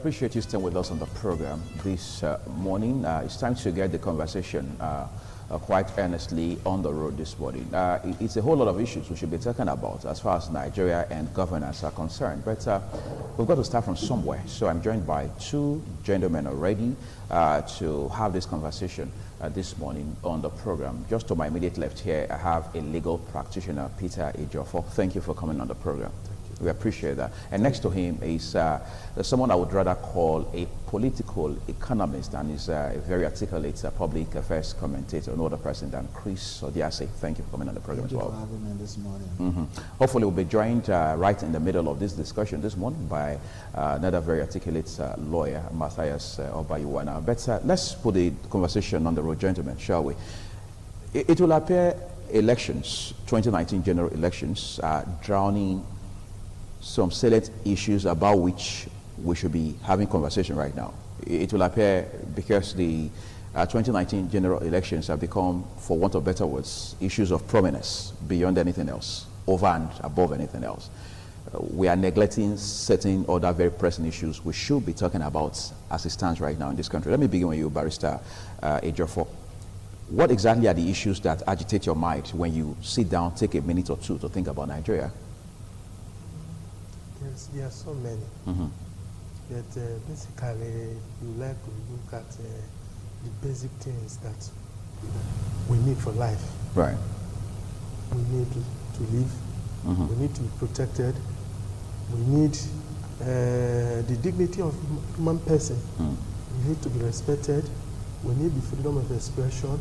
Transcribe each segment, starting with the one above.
appreciate you staying with us on the program this morning. It's time to get the conversation quite earnestly on the road this morning. It's a whole lot of issues we should be talking about as far as Nigeria and governance are concerned, but we've got to start from somewhere. So I'm joined by two gentlemen already to have this conversation this morning on the program. Just to my immediate left here, I have a legal practitioner, Peter Ejiofor. Thank you for coming on the program. We appreciate that. And next to him is someone I would rather call a political economist, and is a very articulate public affairs commentator, no other person than Chris Odiase. Thank you for coming on the program as well. Thank you for having me this morning. Hopefully we'll be joined right in the middle of this discussion this morning by another very articulate lawyer, Matthias Obayuwana. But let's put the conversation on the road, gentlemen, shall we? It will appear elections, 2019 general elections, are drowning some salient issues about which we should be having conversation right now. It will appear because the 2019 general elections have become, for want of better words, issues of prominence beyond anything else, over and above anything else. We are neglecting certain other very pressing issues we should be talking about as it stands right now in this country. Let me begin with you, Barrister Ejiofor. What exactly are the issues that agitate your mind when you sit down, take a minute or two to think about Nigeria? Yes, there are so many. But basically, you like to look at the basic things that we need for life. Right. We need to live. We need to be protected. We need the dignity of human person. We need to be respected. We need the freedom of expression,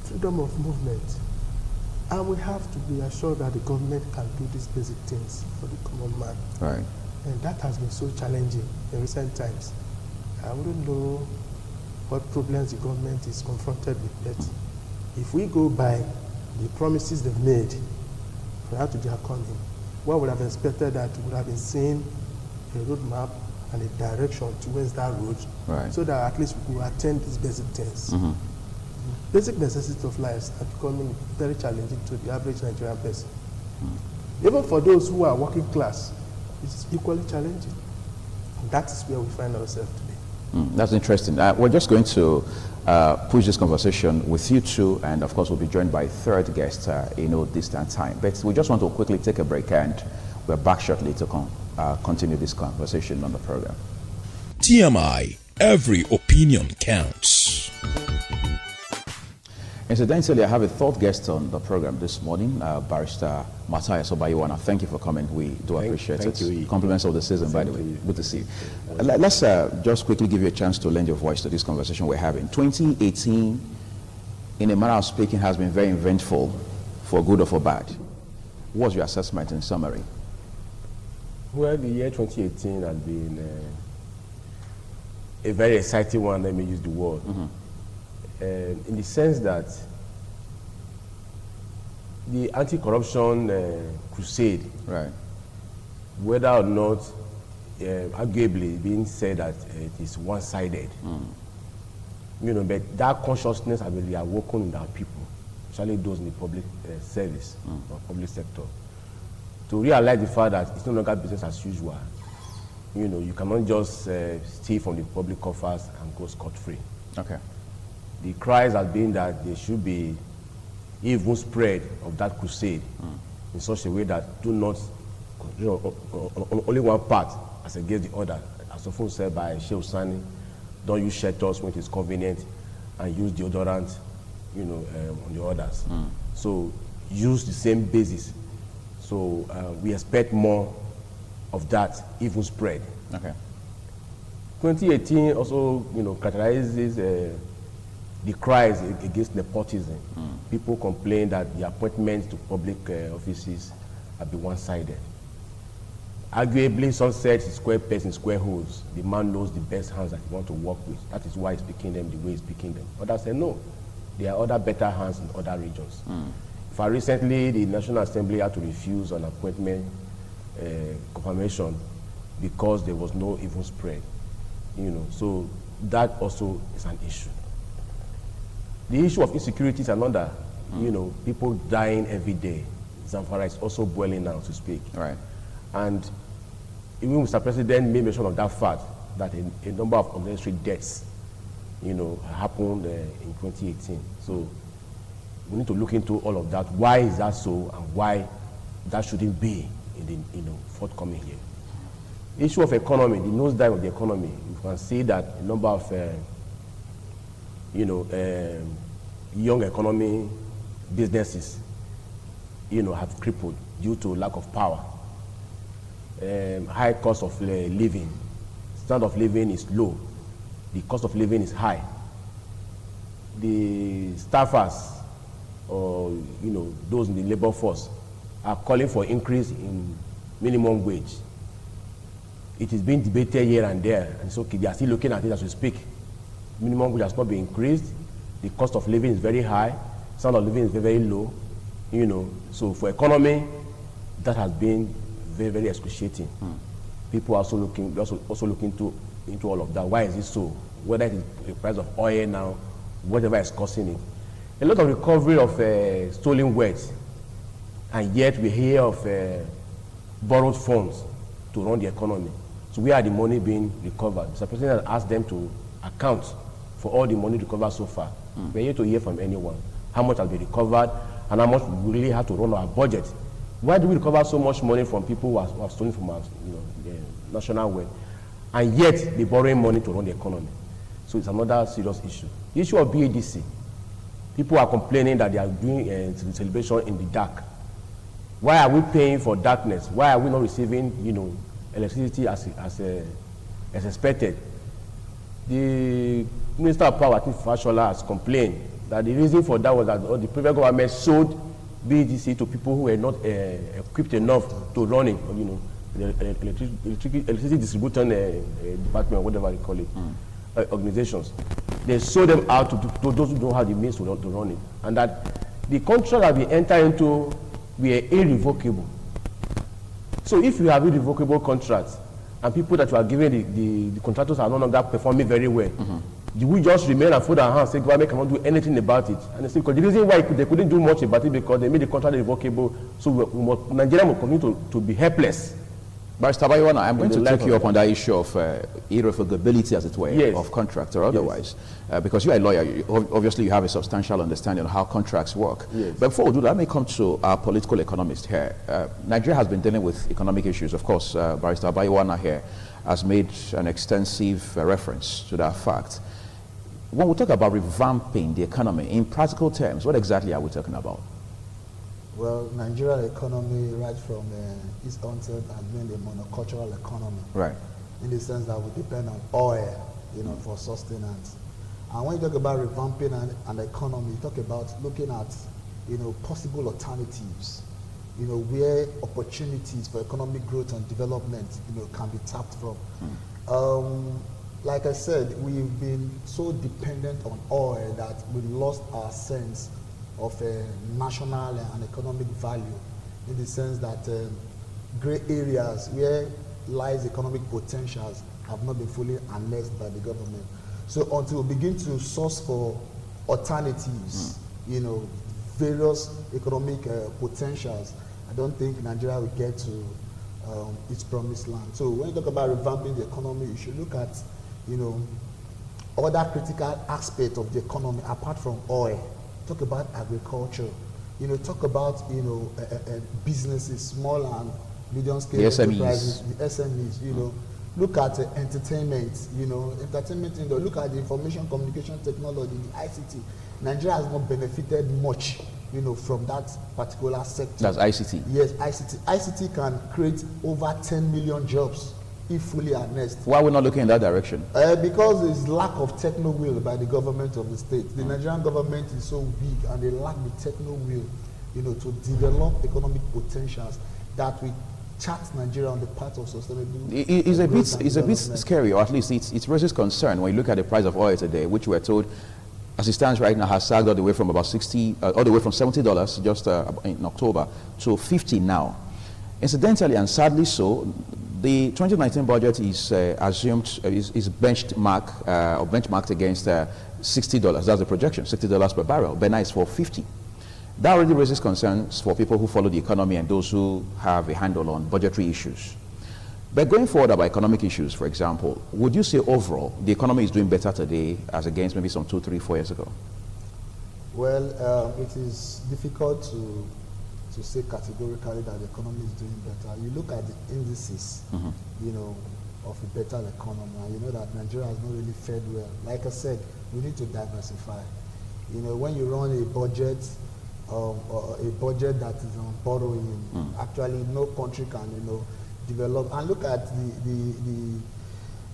freedom of movement. And we have to be assured that the government can do these basic things for the common man. Right. And that has been so challenging in recent times. I wouldn't know what problems the government is confronted with, but if we go by the promises they've made prior to their coming, what would have expected that we would have been seeing a roadmap and a direction towards that road, Right. so that at least we could attend these basic things. Basic necessities of life are becoming very challenging to the average Nigerian person. Even for those who are working class, it's equally challenging. And that is where we find ourselves today. That's interesting. We're just going to push this conversation with you two, and of course we'll be joined by a third guest in no distant time. But we just want to quickly take a break, and we're back shortly to continue this conversation on the program. TMI, every opinion counts. Incidentally, I have a third guest on the program this morning, Barrister Matthias Obayuwana. Thank you for coming. We do appreciate it. you. Compliments of the season, by the way. Good to see you. Let's just quickly give you a chance to lend your voice to this conversation we're having. 2018, in a manner of speaking, has been very eventful, for good or for bad. What's your assessment in summary? Well, the year 2018 has been a very exciting one, let me use the word. In the sense that the anti-corruption crusade, Right. whether or not arguably being said that it is one-sided, you know, but that consciousness has been reawoken in our people, especially those in the public service or public sector, to realize the fact that it's no longer business as usual. You know, you cannot just steal from the public coffers and go scot-free. Okay. The cries have been that there should be even spread of that crusade in such a way that do not, you know, only one part as against the other. As often said by Sheikh Sani, don't use shelters when it is convenient, and use deodorant, you know, on the others. So use the same basis. So we expect more of that even spread. Okay. 2018 also, you know, characterizes the cries against nepotism. People complain that the appointments to public offices have been one-sided. Arguably, some said it's square pegs in square holes. The man knows the best hands that he wants to work with. That is why he's picking them the way he's picking them. Others say no. There are other better hands in other regions. For recently, the National Assembly had to refuse an appointment confirmation because there was no even spread. You know, so that also is an issue. The issue of insecurity is another. You know, people dying every day. Zamfara is also boiling now, to speak. Right. And even Mr. President made mention of that fact that a number of unnecessary deaths, happened in 2018. So we need to look into all of that. Why is that so, and why that shouldn't be in the forthcoming year? Issue of economy, the nosedive of the economy. You can see that a number of young economy businesses, have crippled due to lack of power. High cost of living. Standard of living is low. The cost of living is high. The staffers, or those in the labor force, are calling for increase in minimum wage. It is being debated here and there, and so they are still looking at it as we speak. Minimum wage has not been increased. The cost of living is very high. Standard of living is very, very low. So for economy, that has been very, very excruciating. People are also looking into all of that. Why is it so? Whether it is the price of oil now, whatever is causing it. A lot of recovery of stolen wealth, and yet we hear of borrowed funds to run the economy. So where are the money being recovered? Mr. President has asked them to account for all the money recovered so far. We're here to hear from anyone how much has been recovered and how much we really have to run our budget. Why do we recover so much money from people who have stolen from us, the national wealth, and yet they're borrowing money to run the economy? So it's another serious issue. The issue of BADC. People are complaining that they are doing celebration in the dark. Why are we paying for darkness? Why are we not receiving, electricity as expected? The Minister of Power, I think Fashola, has complained that the reason for that was that the previous government sold BDC to people who were not equipped enough to run it, the electricity distribution department, or whatever you call it, organizations. They sold them out to those who don't have the means to run it, and that the contract that we enter into were irrevocable. So if you have irrevocable contracts and people that you are giving the contractors are no longer performing very well, do we just remain and fold our hands and say government cannot do anything about it? And they say because the reason why they couldn't do much about it because they made the contract irrevocable, so Nigeria will continue to be helpless. Barrister Abayiwana, I'm going to take you up on that issue of irrevocability, as it were, of contracts or otherwise. Because you are a lawyer, obviously you have a substantial understanding of how contracts work. But before we do that, let me come to our political economist here. Nigeria has been dealing with economic issues. Of course, Barrister Abayiwana here has made an extensive reference to that fact. When we talk about revamping the economy, in practical terms, what exactly are we talking about? Well, Nigerian economy, right from its onset, has been a monocultural economy. Right. In the sense that we depend on oil, for sustenance. And when you talk about revamping an economy, you talk about looking at, possible alternatives, where opportunities for economic growth and development, can be tapped from. Like I said, we've been so dependent on oil that we lost our sense of national and economic value, in the sense that gray areas where lies economic potentials have not been fully unleashed by the government. So until we begin to source for alternatives, various economic potentials, I don't think Nigeria will get to its promised land. So when you talk about revamping the economy, you should look at other critical aspects of the economy apart from oil. Talk about agriculture, talk about, businesses, small and medium scale enterprises, the SMEs, look at entertainment, look at the information communication technology, the ICT. Nigeria has not benefited much, from that particular sector. That's ICT? Yes, ICT. ICT can create over 10 million jobs if fully harnessed. Why are we not looking in that direction? Because there's lack of techno will by the government of the state. The Nigerian government is so big and they lack the techno will, to develop economic potentials that will chart Nigeria on the path of sustainable. It's a bit scary, or at least it raises concern when you look at the price of oil today, which we're told, as it stands right now, has sagged all the way from about all the way from $70 just in October to $50 now. Incidentally, and sadly so, the 2019 budget is assumed is benchmarked against $60. That's the projection, $60 per barrel. But now it's for $50. That already raises concerns for people who follow the economy and those who have a handle on budgetary issues. But going forward about economic issues, for example, would you say overall the economy is doing better today as against maybe some 2, 3, 4 years ago? Well, it is difficult to say categorically that the economy is doing better. You look at the indices, you know, of a better economy, and you know that Nigeria has not really fared well. Like I said, we need to diversify. You know, when you run a budget, that is on borrowing, actually no country can, you know, develop. And look at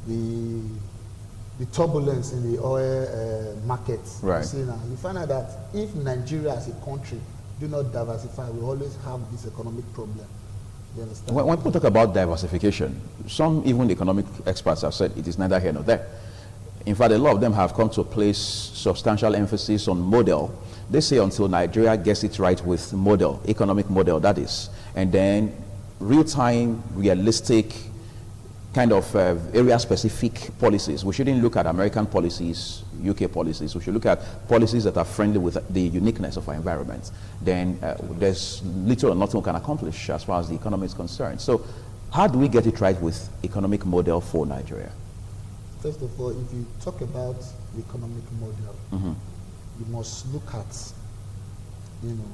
the turbulence in the oil markets. Right. You see now, you find out that if Nigeria as a country do not diversify, we always have this economic problem. You understand? When people talk about diversification, some even economic experts have said it is neither here nor there. In fact, a lot of them have come to place substantial emphasis on model. They say until Nigeria gets it right with model, economic model that is, and then real-time, realistic, kind of area-specific policies. We shouldn't look at American policies, UK policies. We should look at policies that are friendly with the uniqueness of our environment. Then there's little or nothing we can accomplish as far as the economy is concerned. So how do we get it right with economic model for Nigeria? First of all, if you talk about the economic model, you must look at, you know,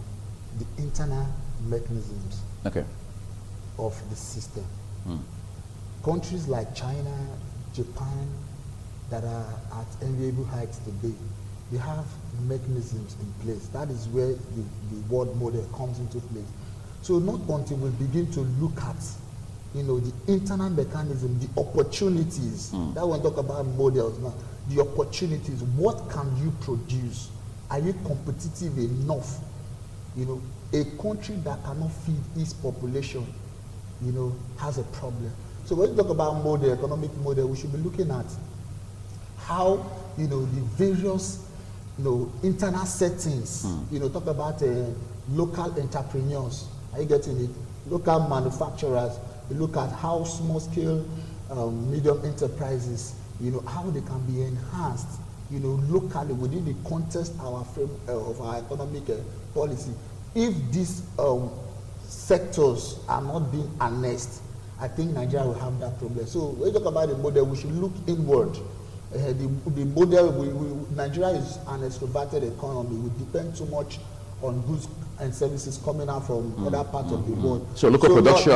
the internal mechanisms of the system. Countries like China, Japan, that are at enviable heights today, they have mechanisms in place. That is where the world model comes into place. So not until we begin to look at, you know, the internal mechanism, the opportunities, that when we talk about models now, the opportunities, what can you produce? Are you competitive enough? You know, a country that cannot feed its population, you know, has a problem. So when we talk about model, economic model, we should be looking at how, you know, the various, you know, internal settings, you know, talk about local entrepreneurs, are you getting it? Local manufacturers, you look at how small scale, medium enterprises, you know, how they can be enhanced, you know, locally within the context of our economic policy. If these sectors are not being harnessed, I think Nigeria will have that problem. So when you talk about the model, we should look inward. The model, Nigeria is an extroverted economy. We depend too much on goods and services coming out from other parts of the world. So local production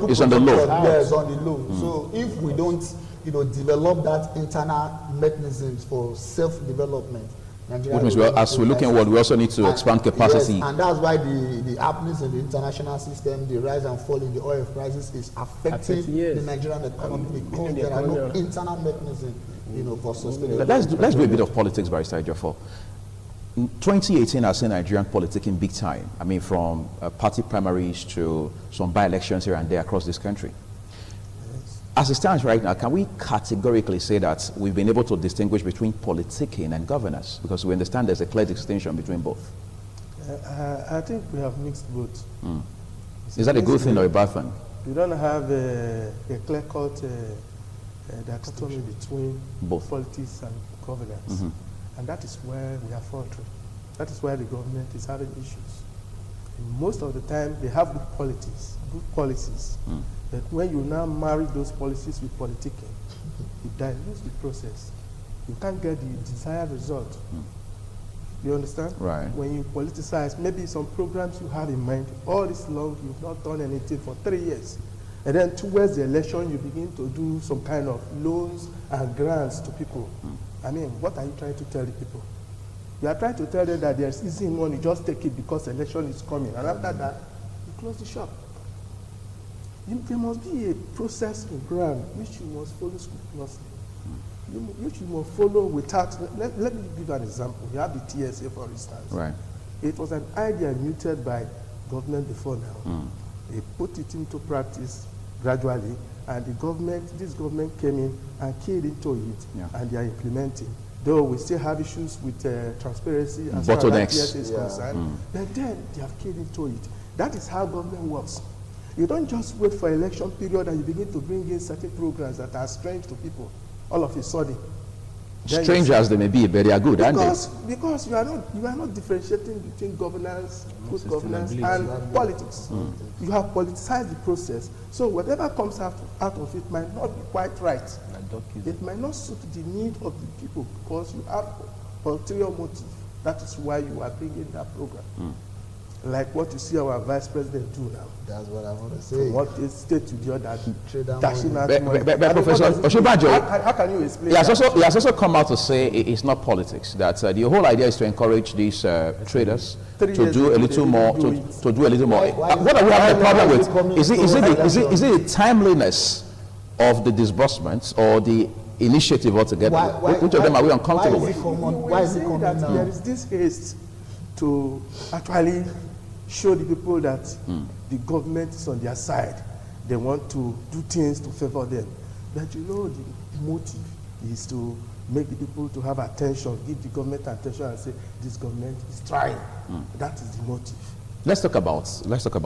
is on the low. Yes, on the low. So if we don't, you know, develop that internal mechanisms for self-development, Nigeria, which means as we look inward, we also need to expand capacity. Yes, and that's why the happenings in the international system, the rise and fall in the oil prices is affecting the Nigerian economy because there are no internal mechanisms, you know, for sustainability. Let's do a bit of politics, Barrister Ejiofor. 2018 has seen Nigerian politics in big time. I mean, from party primaries to some by-elections here and there across this country. As it stands right now, can we categorically say that we've been able to distinguish between politicking and governance? Because we understand there's a clear distinction between both. I think we have mixed both. Is that a good thing or a bad thing? We don't have a clear-cut dichotomy between both politics and governance. And that is where we are faltering. That is why the government is having issues. And most of the time, they have good policies. But when you now marry those policies with politicking, you dilute the process. You can't get the desired result. You understand? Right. When you politicize, maybe some programs you have in mind, all this long, you've not done anything for 3 years. And then towards the election, you begin to do some kind of loans and grants to people. I mean, what are you trying to tell the people? You are trying to tell them that there's easy money, just take it because election is coming. And after that, you close the shop. There must be a process in ground which you must follow scrupulously. Which you must follow without, let me give you an example. You have the TSA, for instance. Right. It was an idea muted by government before now. They put it into practice gradually, and this government came in and keyed into it, and they are implementing. Though we still have issues with transparency as far as TSA is concerned, but then they have keyed into it. That is how government works. You don't just wait for election period and you begin to bring in certain programs that are strange to people all of a sudden. Strange as they may be, but they are good, aren't they? Because you are not differentiating between governance, good governance, and politics. You have politicized the process. So whatever comes out of it might not be quite right. It might not suit the need of the people because you have ulterior motive. That is why you are bringing that program. Like what you see our vice president do now. That's what I want to say. From one state to the other, dashing out money. But Professor Oshibajo, how can you explain he has also come out to say it's not politics, that the whole idea is to encourage these traders to do a little more, to do a little more. What are we having a problem with? Is it the timeliness of the disbursements or the initiative altogether? Which of them are we uncomfortable with? Why is it coming now? There is this haste to actually show the people that the government is on their side. They want to do things to favor them. But you know, the motive is to make the people to have attention, give the government attention and say, this government is trying. That is the motive. Let's talk about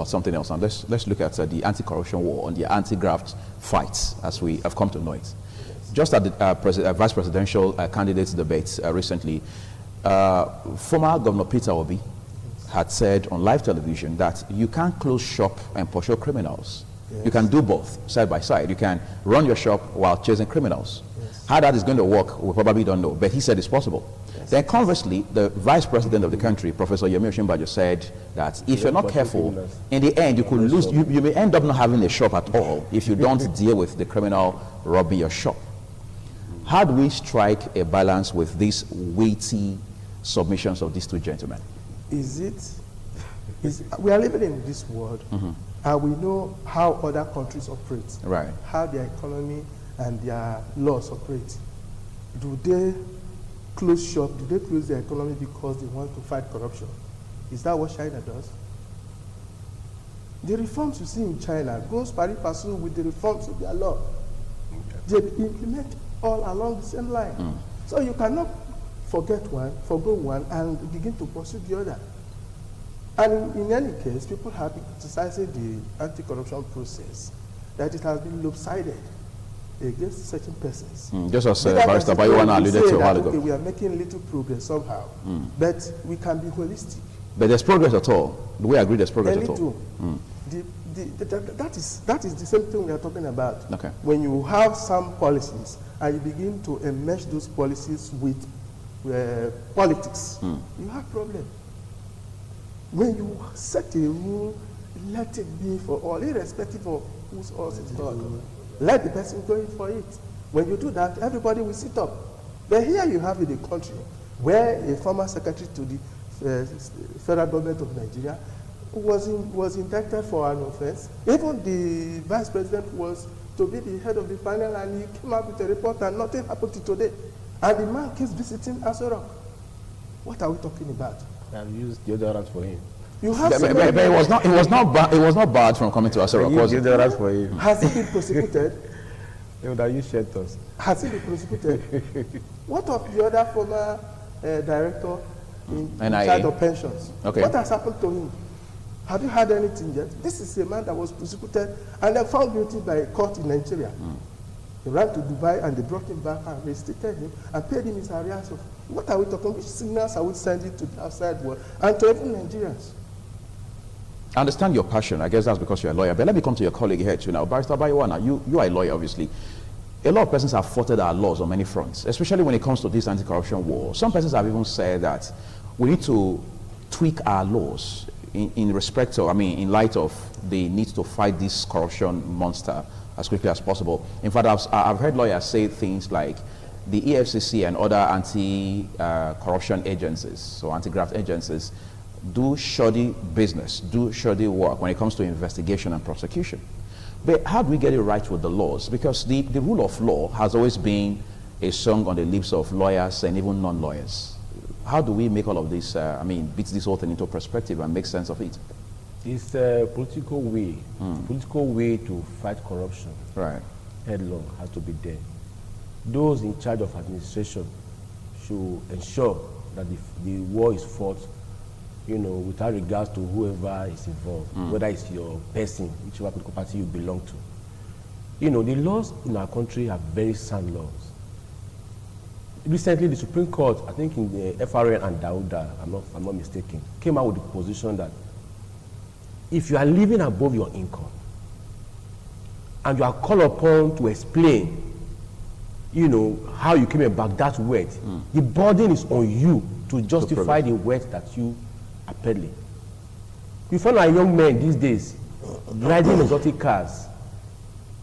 something else, and let's look at the anti-corruption war and the anti-graft fights as we have come to know it. Just at the vice presidential candidates debate recently, former Governor Peter Obi had said on live television that you can't close shop and pursue criminals. Yes. You can do both side by side. You can run your shop while chasing criminals. Yes. How that is going to work, we probably don't know, but he said it's possible. Yes. Then conversely, the vice president of the country, Professor Yemi Osinbajo, said that if you're not careful, in the end you could lose, you may end up not having a shop at all if you don't deal with the criminal robbing your shop. How do we strike a balance with these weighty submissions of these two gentlemen? We are living in this world, and we know how other countries operate, right? How their economy and their laws operate. Do they close shop? Do they close their economy because they want to fight corruption? Is that what China does? The reforms you see in China goes pari passu with the reforms of their law. They implement all along the same line. So you cannot forgo one, and begin to pursue the other. And in any case, people have been criticizing the anti-corruption process, that it has been lopsided against certain persons. Just as Barrister Bayowana alluded to a while ago. Okay, we are making little progress somehow, but we can be holistic. But there's progress at all. Do we agree there's progress at all? That is the same thing we are talking about. Okay. When you have some policies and you begin to enmesh those policies with politics, you have problem. When you set a rule, let it be for all, irrespective of whose horse is called. Let the person go in for it. When you do that, everybody will sit up. But here you have in a country where a former secretary to the federal government of Nigeria was indicted for an offense. Even the vice president was to be the head of the panel, and he came up with a report and nothing happened to today. And the man keeps visiting Aso Rock. What are we talking about? I've used deodorant for him. You have but it was not bad from coming to Aso Rock. I used deodorant for him. Has he been prosecuted? They would have used shelters. Has he been prosecuted? What of the other former director in charge of pensions? Okay. What has happened to him? Have you heard anything yet? This is a man that was prosecuted and then found guilty by a court in Nigeria. He ran to Dubai and they brought him back and reinstated him and paid him his arrears. What are we talking? Which signals are we sending to the outside world and to even Nigerians? I understand your passion. I guess that's because you're a lawyer. But let me come to your colleague here too now. Barrister Bayowana, you are a lawyer, obviously. A lot of persons have faulted our laws on many fronts, especially when it comes to this anti-corruption war. Some persons have even said that we need to tweak our laws in respect of, in light of the need to fight this corruption monster as quickly as possible. In fact, I've heard lawyers say things like the EFCC and other anti-corruption agencies, so anti-graft agencies, do shoddy business, do shoddy work when it comes to investigation and prosecution. But how do we get it right with the laws? Because the rule of law has always been a song on the lips of lawyers and even non-lawyers. How do we make all of this, beat this whole thing into perspective and make sense of it? It's a political way. Political way to fight corruption. Right. Headlong has to be there. Those in charge of administration should ensure that the war is fought, without regards to whoever is involved, whether it's your person, whichever political party you belong to. The laws in our country are very sound laws. recently the Supreme Court, I think in the FRN and Dauda, I'm not mistaken, came out with the position that if you are living above your income and you are called upon to explain, how you came about that wealth, the burden is on you to justify the wealth that you are peddling. You find our young men these days riding exotic cars,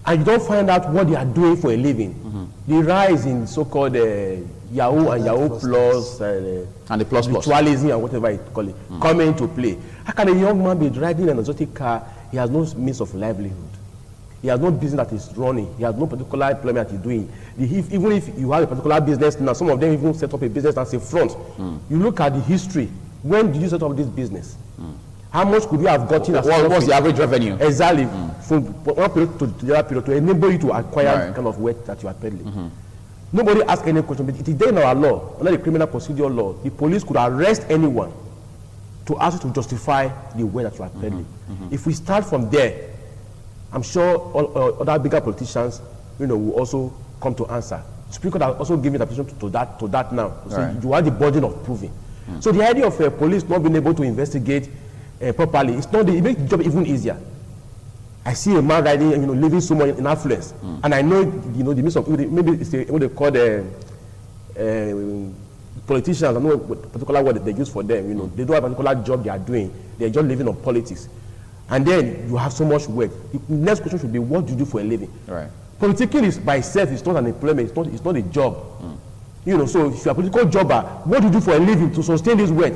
and you don't find out what they are doing for a living. The rise in so-called Yahoo and Yahoo Plus, and the plus ritualism and whatever you call it, coming into play. How can a young man be riding an exotic car? He has no means of livelihood. He has no business that is running. He has no particular employment that he's doing. Even if you have a particular business now, some of them even set up a business as a front. You look at the history. When did you set up this business? How much could you have gotten? What was the average revenue? Exactly. From one period to the other period to enable you to acquire the kind of wealth that you are peddling. Nobody asks any question, but it is there in our law, under the criminal procedure law. The police could arrest anyone to ask you to justify the wealth that you are peddling. If we start from there, I'm sure all other bigger politicians, will also come to answer. Supreme Court has also given attention to that now. So you have the burden of proving. So the idea of police not being able to investigate properly, it makes the job even easier. I see a man riding, living so much in affluence, and I know, the means of maybe it's what they call politicians. I know what particular word they use for them. They don't have a particular job they are doing. They are just living on politics. And then you have so much work. The next question should be, what do you do for a living? Right. Politicking is by itself, it's not an employment, it's not a job. So if you're a political jobber, what do you do for a living to sustain this work?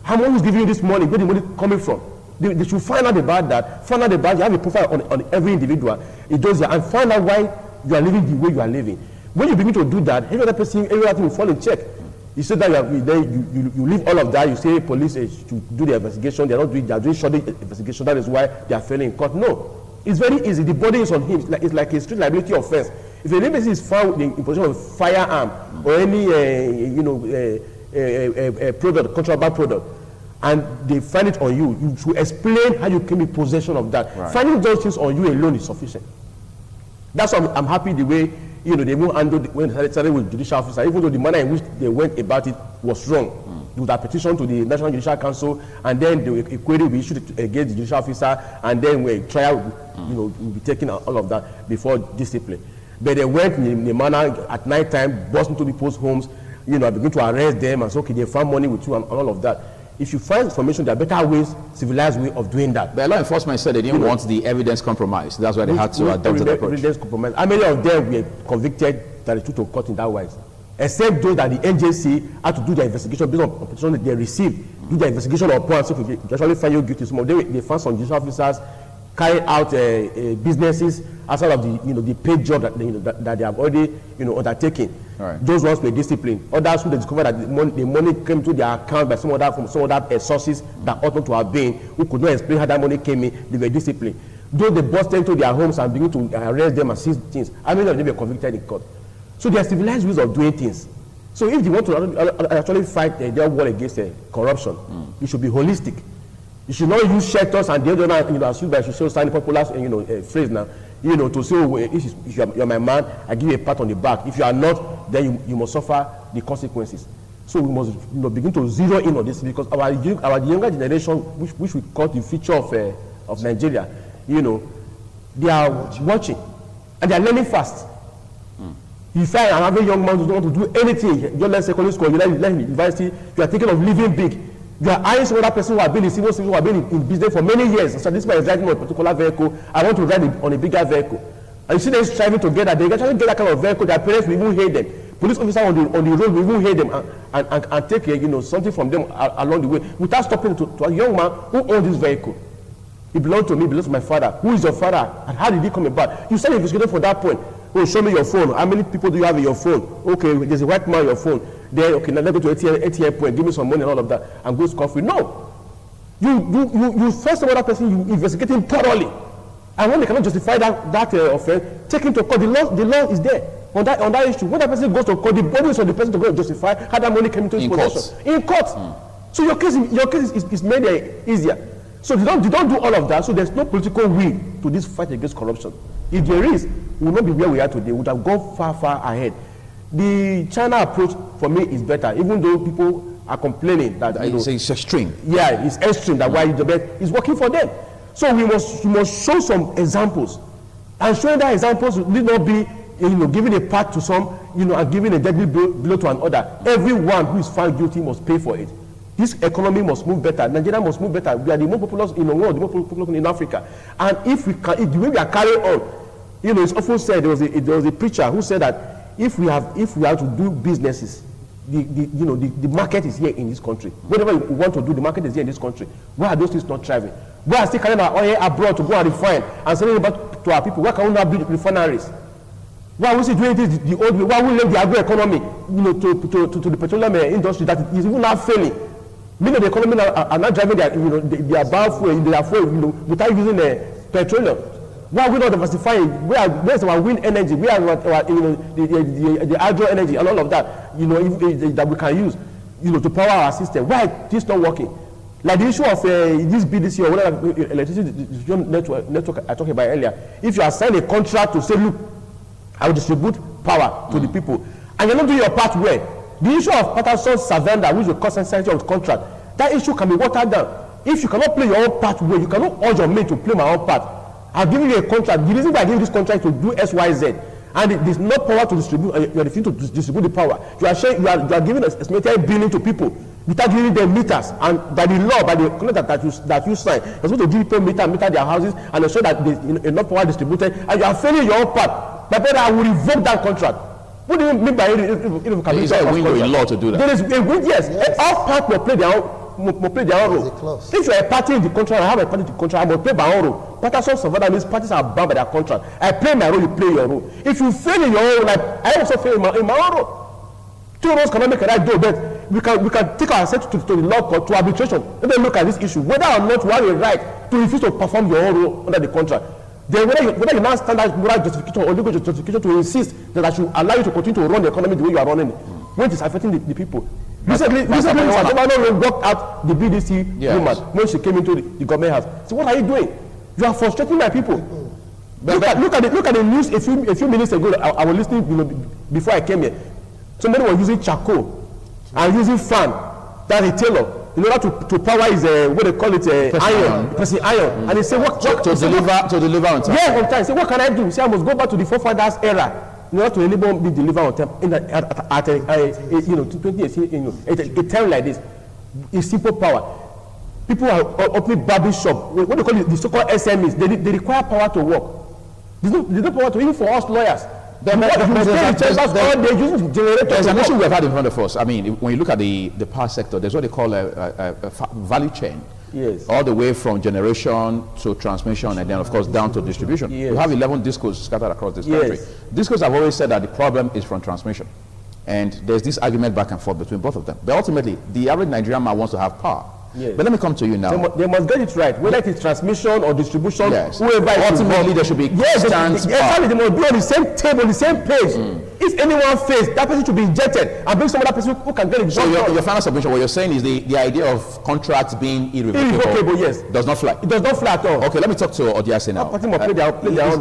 How much is giving you this money? Where the money coming from? They should find out about that. Find out about, you have a profile on every individual. It does that, and find out why you are living the way you are living. When you begin to do that, every other person, every other thing will fall in check. You say that you leave all of that. You say police should do the investigation. They are not doing. They are doing shoddy investigation. That is why they are failing in court. No, it's very easy. The burden is on him. It's like a street liability offense. If a person is found in possession of a firearm or any product, contraband product, and they find it on you, you should explain how you came in possession of that. Right. Finding those things on you alone is sufficient. That's why I'm happy the way they won't handle when they started with judicial officer, even though the manner in which they went about it was wrong. With a petition to the National Judicial Council, and then the query will be issued against the judicial officer, and then a trial, will be taking all of that before discipline. But they went in a manner at night time, burst into people's homes, begin to arrest them and say, okay, they found money with you and all of that. If you find information, there are better ways, civilized way of doing that. But law enforcement said they didn't want the evidence compromised. That's why they had to adopt the approach. Evidence compromise. How many of them were convicted that they took to court in that wise? Except those that the NJC had to do their investigation based on petition that they received, do their investigation upon, so if they actually find you guilty. Some of them, they found some judicial officers carry out businesses outside of the paid job that they have already undertaken. Right. Those ones were disciplined. Others who they discovered that the money came to their account by some other sources that ought not to have been, who could not explain how that money came in, they were disciplined. Though they burst into their homes and begin to arrest them and seize things, how many of them were convicted in court? So there are civilized ways of doing things. So if they want to actually fight their war against corruption, it should be holistic. You should not use shelters and the other, as used by social sign popular phrase now, to say, oh, if you're my man, I give you a pat on the back. If you are not, then you must suffer the consequences. So we must begin to zero in on this, because our younger generation, which we call the future of Nigeria, they are watching and they are learning fast. If I am having young man who don't want to do anything, you learn secondary school, you learn university, you are thinking of living big. You are hiring some other person who have been in civil service, who have been in business for many years. So this man is driving on a particular vehicle. I want to ride on a bigger vehicle. And you see them striving together. They actually get that kind of vehicle. Their parents will even hate them. Police officers on the road will even hate them and take something from them along the way without stopping to a young man who owns this vehicle. It belongs to me, it belongs to my father. Who is your father? And how did he come about? You start investigating from that point. Oh, show me your phone. How many people do you have in your phone? Okay, there's a white man on your phone. Then, okay, now let's go to ATM point, give me some money and all of that, and go scot free. No. You first of all, that person, you investigate him thoroughly. And when they cannot justify that offense, take him to court. The law is there on that issue. When that person goes to court, the burden is on the person to go and justify how that money came into his possession. In court. So your case is made easier. So you don't do all of that. So there's no political will to this fight against corruption. If there is, we will not be where we are today. We would have gone far, far ahead. The China approach for me is better, even though people are complaining that it's extreme. Yeah, it's extreme. That why the best is working for them. So we must show some examples, and showing that examples need not be giving a part to some and giving a deadly blow to another. Everyone who is found guilty must pay for it. This economy must move better. Nigeria must move better. We are the most populous in the world, the most populous in Africa. And if the way we are carrying on, it's often said there was a preacher who said that if we have to do businesses, the market is here in this country. Whatever we want to do, the market is here in this country. Why are those things not thriving? We are still carrying our oil abroad to go and refine and selling it to our people. Why can we not build refineries? Why are we still doing this the old way? Why we leave the agro economy, to the petroleum industry that is even now failing? Many of the economy are not driving their fuel, without using petroleum. Why are we not diversifying? Where's our wind energy? Where are the hydro energy and all of that? That we can use, to power our system. Why is this not working? Like the issue of this BDC or whatever electricity network I talked about earlier. If you assign a contract to say, look, I will distribute power to the people, and you're not doing your part well. The issue of Patterson's surrender, which will cause sensitivity of the contract, that issue can be watered down. If you cannot play your own part well, you cannot urge your mate to play my own part. I've given you a contract. The reason why I gave you this contract to do X, Y, Z, and there's no power to distribute. You are refusing to distribute the power. You are giving estimated billing to people without giving them meters. And by the law, by the contract that you sign, you're supposed to give people meter their houses and ensure that there's enough power distributed. And you are failing your own part. My brother, I will revoke that contract. What do you mean by is there a window in law to do that? There is a window, yes. All parts will play their own role. If you are a party in the contract, I have a party in the contract, I will play my own role. Patterson survivor means parties are bound by their contract. I play my role, you play your role. If you fail in your own life, I also fail in my own role. Two roles cannot make a right do, but we can take ourselves to the law court, to arbitration. Let them look at this issue, whether or not you have a right to refuse to perform your own role under the contract. Then whether you now stand as moral justification or legal justification to insist that I should allow you to continue to run the economy the way you are running it, when it is affecting the people. Recently, Governor worked out the BDC woman when she came into the government house. So what are you doing? You are frustrating my people. Look at the news a few minutes ago. I was listening before I came here. Somebody was using charcoal and using fan. That's a tailor. In order to power his what they call it pressing iron, and he said what to deliver on time. Yeah, on time. Say what can I do? Say I must go back to the forefathers era in order to enable me deliver on time at 20 years. A time like this, it's simple power. People are opening barber shop. What they call it, the so-called SMEs. They require power to work. There's no power to even for us lawyers. There's an issue we've had in front of us. I mean, when you look at the power sector, there's what they call a value chain. Yes. All the way from generation to transmission and then, of course, down to distribution. Yes. We have 11 discos scattered across this country. Discos have always said that the problem is from transmission. And there's this argument back and forth between both of them. But ultimately, the average Nigerian man wants to have power. Yes. But let me come to you now. They must get it right, whether it is transmission or distribution. Yes. Whoever ultimately there should be constant exactly. They must be on the same table, on the same page. If anyone fails, that person should be injected and bring some other person who can get it. So your final submission, what you're saying is the idea of contracts being irrevocable, yes, does not fly. It does not fly at all. Okay, let me talk to Odiase now.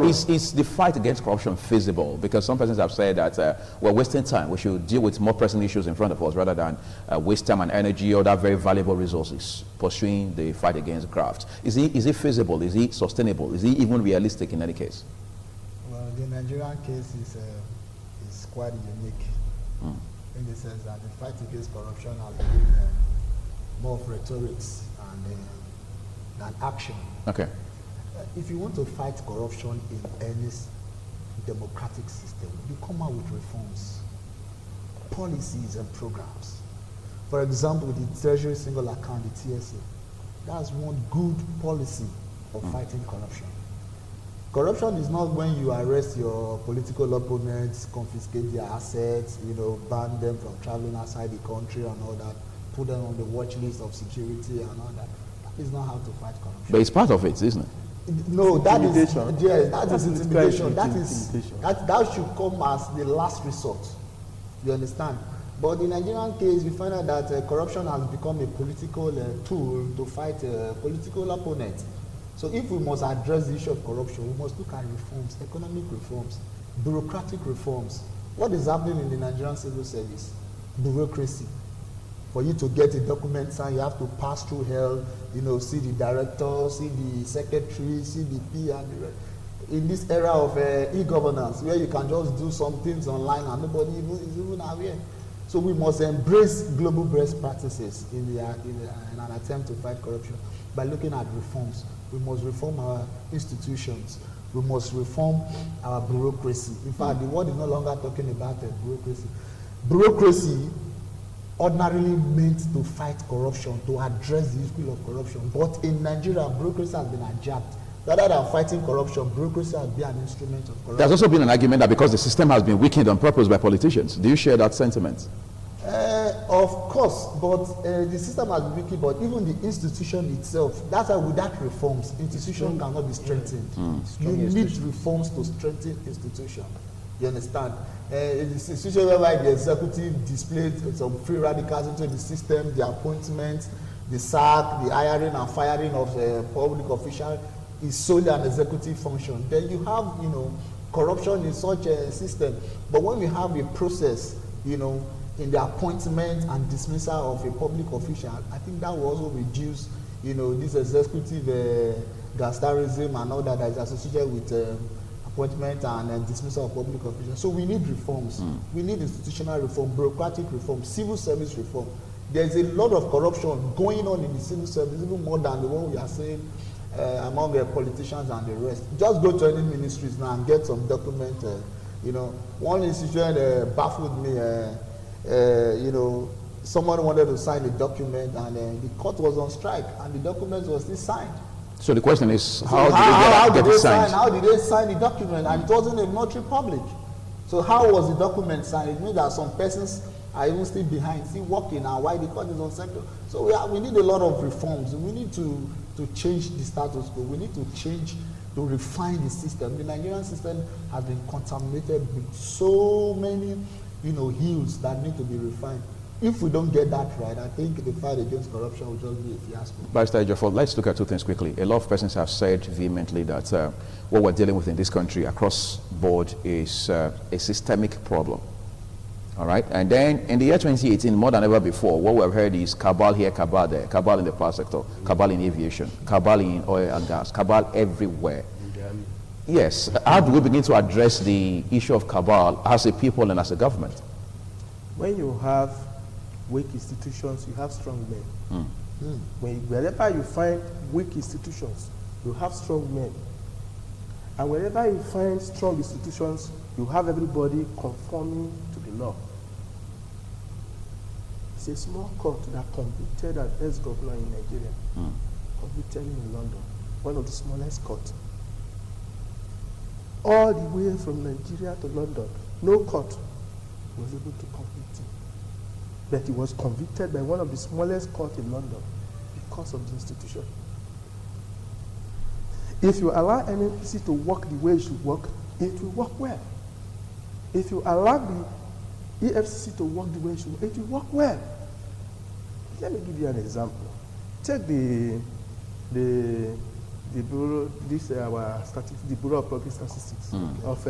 Is the fight against corruption feasible? Because some persons have said that we're wasting time. We should deal with more pressing issues in front of us rather than waste time and energy or other very valuable resources pursuing the fight against graft. Is it feasible? Is it sustainable? Is it even realistic in any case? Well, the Nigerian case is quite unique in the sense that the fight against corruption has been more of rhetorics than action. Okay. If you want to fight corruption in any democratic system, you come out with reforms, policies and programs. For example, the Treasury Single Account, the TSA, that's one good policy of fighting corruption. Corruption is not when you arrest your political opponents, confiscate their assets, ban them from traveling outside the country and all that, put them on the watch list of security and all that. That is not how to fight corruption. But it's part of it, isn't it? No, that is intimidation. That should come as the last resort. You understand? But in the Nigerian case, we find out that corruption has become a political tool to fight political opponents. So if we must address the issue of corruption, we must look at reforms, economic reforms, bureaucratic reforms, What is happening in the Nigerian civil service? Bureaucracy. For you to get a document signed, you have to pass through hell, you know, see the director, see the secretary, see the P and the rest. In this era of e-governance, where you can just do some things online and nobody is even aware. So we must embrace global best practices in an attempt to fight corruption by looking at reforms. We must reform our institutions. We must reform our bureaucracy. In fact, the world is no longer talking about bureaucracy. Bureaucracy ordinarily meant to fight corruption, to address the issue of corruption. But in Nigeria, bureaucracy has been adjusted. Rather than fighting corruption, bureaucracy has been an instrument of corruption. There's also been an argument that because the system has been weakened on purpose by politicians. Do you share that sentiment? Of course, but the system has been weakened, but even the institution itself, that's why without reforms, institution cannot be strengthened. You need reforms to strengthen institution. You understand? In the situation whereby the executive displayed some free radicals into the system, the appointment, the sack, the hiring and firing of public officials is solely an executive function. Then you have, you know, corruption in such a system. But when we have a process, you know, in the appointment and dismissal of a public official, I think that will also reduce, you know, this executive gangsterism and all that is associated with appointment and dismissal of public officials. So we need reforms. We need institutional reform, bureaucratic reform, civil service reform. There's a lot of corruption going on in the civil service, even more than the one we are saying among politicians and the rest. Just go to any ministries now and get some document. You know, one institution baffled me. You know, someone wanted to sign a document and the court was on strike and the document was still signed. So the question is, how did they signed? How did they sign the document? And it wasn't a notary public. So how was the document signed? It means that some persons are even still behind, still working, and why the court is on sector. So we need a lot of reforms. We need to change the status quo. We need to change, to refine the system. The Nigerian system has been contaminated with so many, you know, hills that need to be refined. If we don't get that right, I think the fight against corruption will just be a fiasco. Barrister Ejiofor, let's look at two things quickly. A lot of persons have said vehemently that what we're dealing with in this country across board is a systemic problem. All right, and then in the year 2018, more than ever before, what we've heard is cabal here, cabal there, cabal in the power sector, cabal in aviation, cabal in oil and gas, cabal everywhere. Yes, how do we begin to address the issue of cabal as a people and as a government? When you have weak institutions, you have strong men. Wherever you find weak institutions, you have strong men. And wherever you find strong institutions, you have everybody conforming to the law. It's a small court that convicted an ex-governor in Nigeria, convicted him in London, one of the smallest courts. All the way from Nigeria to London, no court was able to convict him. But he was convicted by one of the smallest courts in London because of the institution. If you allow NNPC to work the way it should work, it will work well. If you allow the EFCC to work the way it should work, it will work well. Let me give you an example. Take the Bureau, the Bureau of Public Statistics of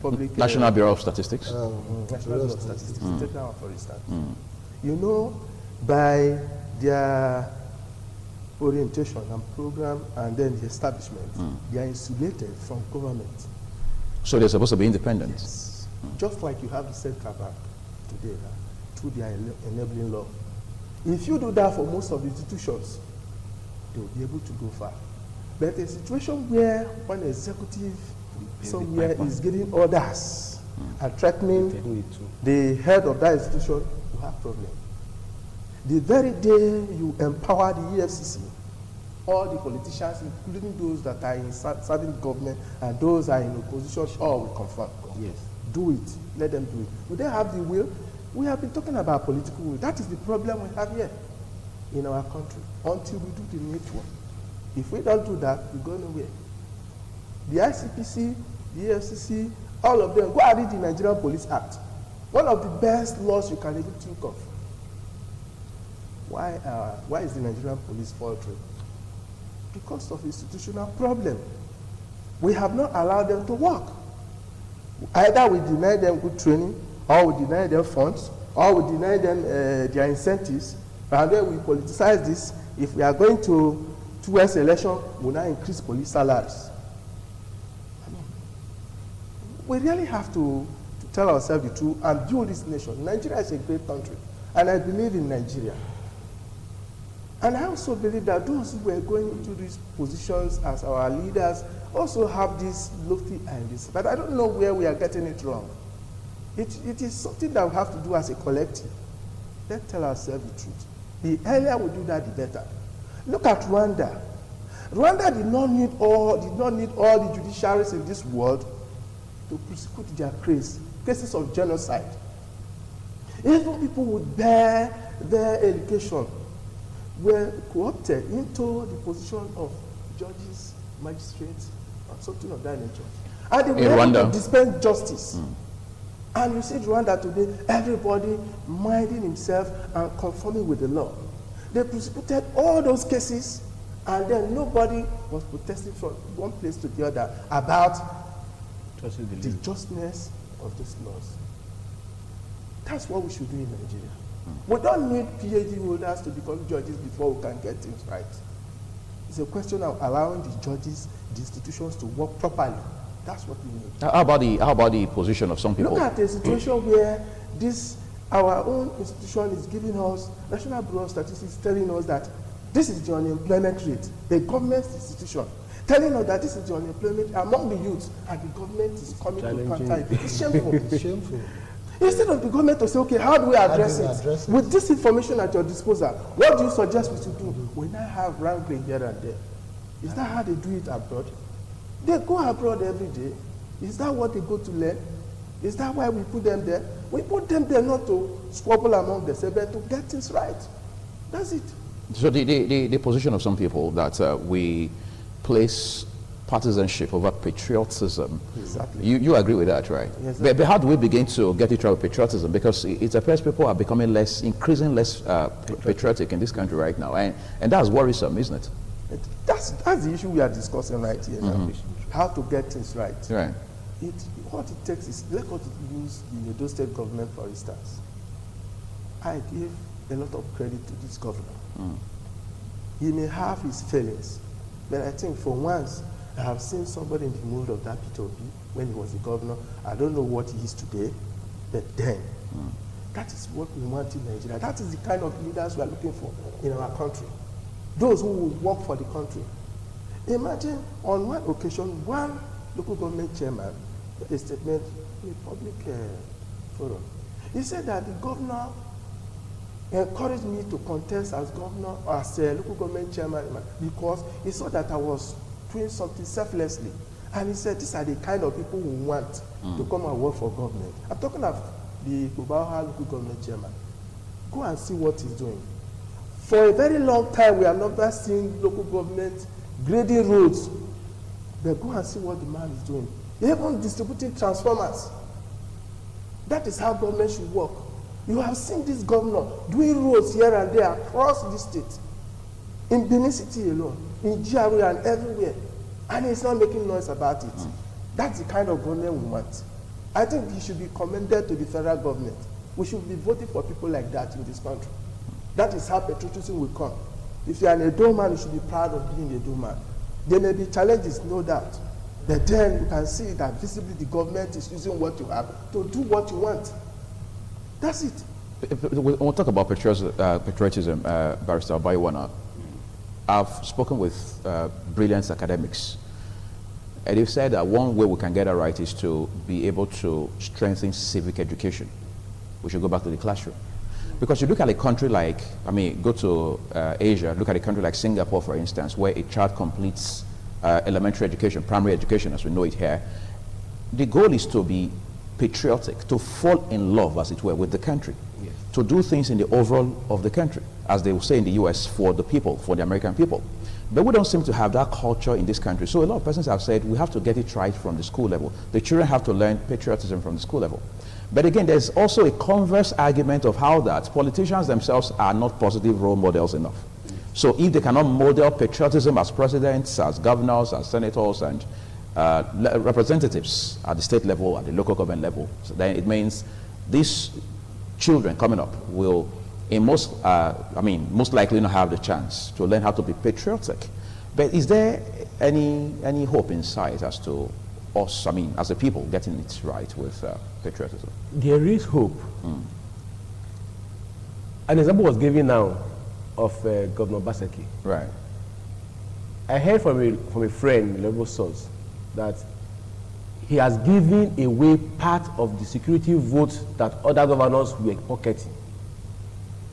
public National Bureau of Statistics. National Bureau of Statistics. Take that one for instance. You know, by their orientation and program and then the establishment, they are insulated from government. So they're supposed to be independent. Yes. Just like you have the central bank today through their enabling law. If you do that for most of the institutions, they will be able to go far. But a situation where one executive somewhere is getting orders and threatening the head of that institution, you have problem. The very day you empower the EFCC, all the politicians, including those that are in serving government and those are in opposition, all will confront. Yes. Do it. Let them do it. Will they have the will? We have been talking about political will. That is the problem we have here in our country until we do the needful. If we don't do that, we go nowhere. The ICPC, the EFCC, all of them, go and read the Nigerian Police Act. One of the best laws you can even think of. Why is the Nigerian police faltering? Because of institutional problem. We have not allowed them to work. Either we deny them good training, or we deny them funds, or we deny them their incentives, and then we politicize this. If we are going towards election, we now increase police salaries. I mean, we really have to tell ourselves the truth and build this nation. Nigeria is a great country, and I believe in Nigeria. And I also believe that those who are going into these positions as our leaders also have this lofty ideas. But I don't know where we are getting it wrong. It is something that we have to do as a collective. Let's tell ourselves the truth. The earlier we do that, the better. Look at Rwanda. Rwanda did not need all the judiciaries in this world to prosecute their cases of genocide. Even people with their education were co-opted into the position of judges, magistrates, or something of that nature. And they were able to dispense justice. And you see Rwanda today, everybody minding himself and conforming with the law. They prosecuted all those cases, and then nobody was protesting from one place to the other about the justness of these laws. That's what we should do in Nigeria. We don't need PhD holders to become judges before we can get things right. It's a question of allowing the judges, the institutions to work properly. That's what we need. How about the position of some people? Look at a situation where our own institution is giving us, National Bureau of Statistics telling us that this is the unemployment rate, a government institution telling us that this is the unemployment among the youth, and the government is coming to counter it. It's shameful. It's shameful. Instead of the government to say, okay, how do we address it? With this information at your disposal, what do you suggest we should do? We now have wrangling here and there. Is that how they do it abroad? They go abroad every day. Is that what they go to learn? Is that why we put them there? We put them there not to squabble among themselves, but to get things right. That's it. So the position of some people that we place partisanship over patriotism. Exactly. You agree with that, right? Yes. But how do we begin to get it right with patriotism? Because it appears people are becoming increasingly less patriotic in this country right now, and that's worrisome, isn't it? That's the issue we are discussing right here now. How to get things right. Right. What it takes is, let us use the Edo State government, for instance. I give a lot of credit to this governor. He may have his failings, but I think for once, I have seen somebody in the mood of that P2B when he was the governor. I don't know what he is today, but then, that is what we want in Nigeria. That is the kind of leaders we are looking for in our country. Those who will work for the country. Imagine on one occasion, one local government chairman made a statement in a public forum. He said that the governor encouraged me to contest as governor, as a local government chairman, because he saw that I was doing something selflessly. And he said, these are the kind of people we want to come and work for government. I'm talking of the Kubaha local government chairman. Go and see what he's doing. For a very long time, we have never seen local government grading roads. But go and see what the man is doing. Even distributing transformers. That is how government should work. You have seen this governor doing roads here and there across the state. In Benin City alone, in GRA and everywhere. And he's not making noise about it. That's the kind of government we want. I think he should be commended to the federal government. We should be voting for people like that in this country. That is how patriotism will come. If you are an Edo man, you should be proud of being an Edo man. There may be challenges, no doubt. But then you can see that visibly the government is using what you have to do what you want. That's it. We'll talk about patriotism, Barrister Baiwana. I've spoken with brilliant academics, and they've said that one way we can get it right is to be able to strengthen civic education. We should go back to the classroom. Because you look at a country like, go to Asia, look at a country like Singapore, for instance, where a child completes elementary education, primary education as we know it here. The goal is to be patriotic, to fall in love, as it were, with the country, yes, to do things in the overall of the country, as they will say in the US, for the people, for the American people. But we don't seem to have that culture in this country. So a lot of persons have said we have to get it right from the school level. The children have to learn patriotism from the school level. But again, there's also a converse argument of how that politicians themselves are not positive role models enough. So if they cannot model patriotism as presidents, as governors, as senators, and representatives at the state level, at the local government level. So then it means these children coming up will, in most likely not have the chance to learn how to be patriotic. But is there any hope in sight as to us, as a people, getting it right with patriotism? There is hope. An example was given now of Governor Baseki. Right. I heard from a friend, a level source, that he has given away part of the security votes that other governors were pocketing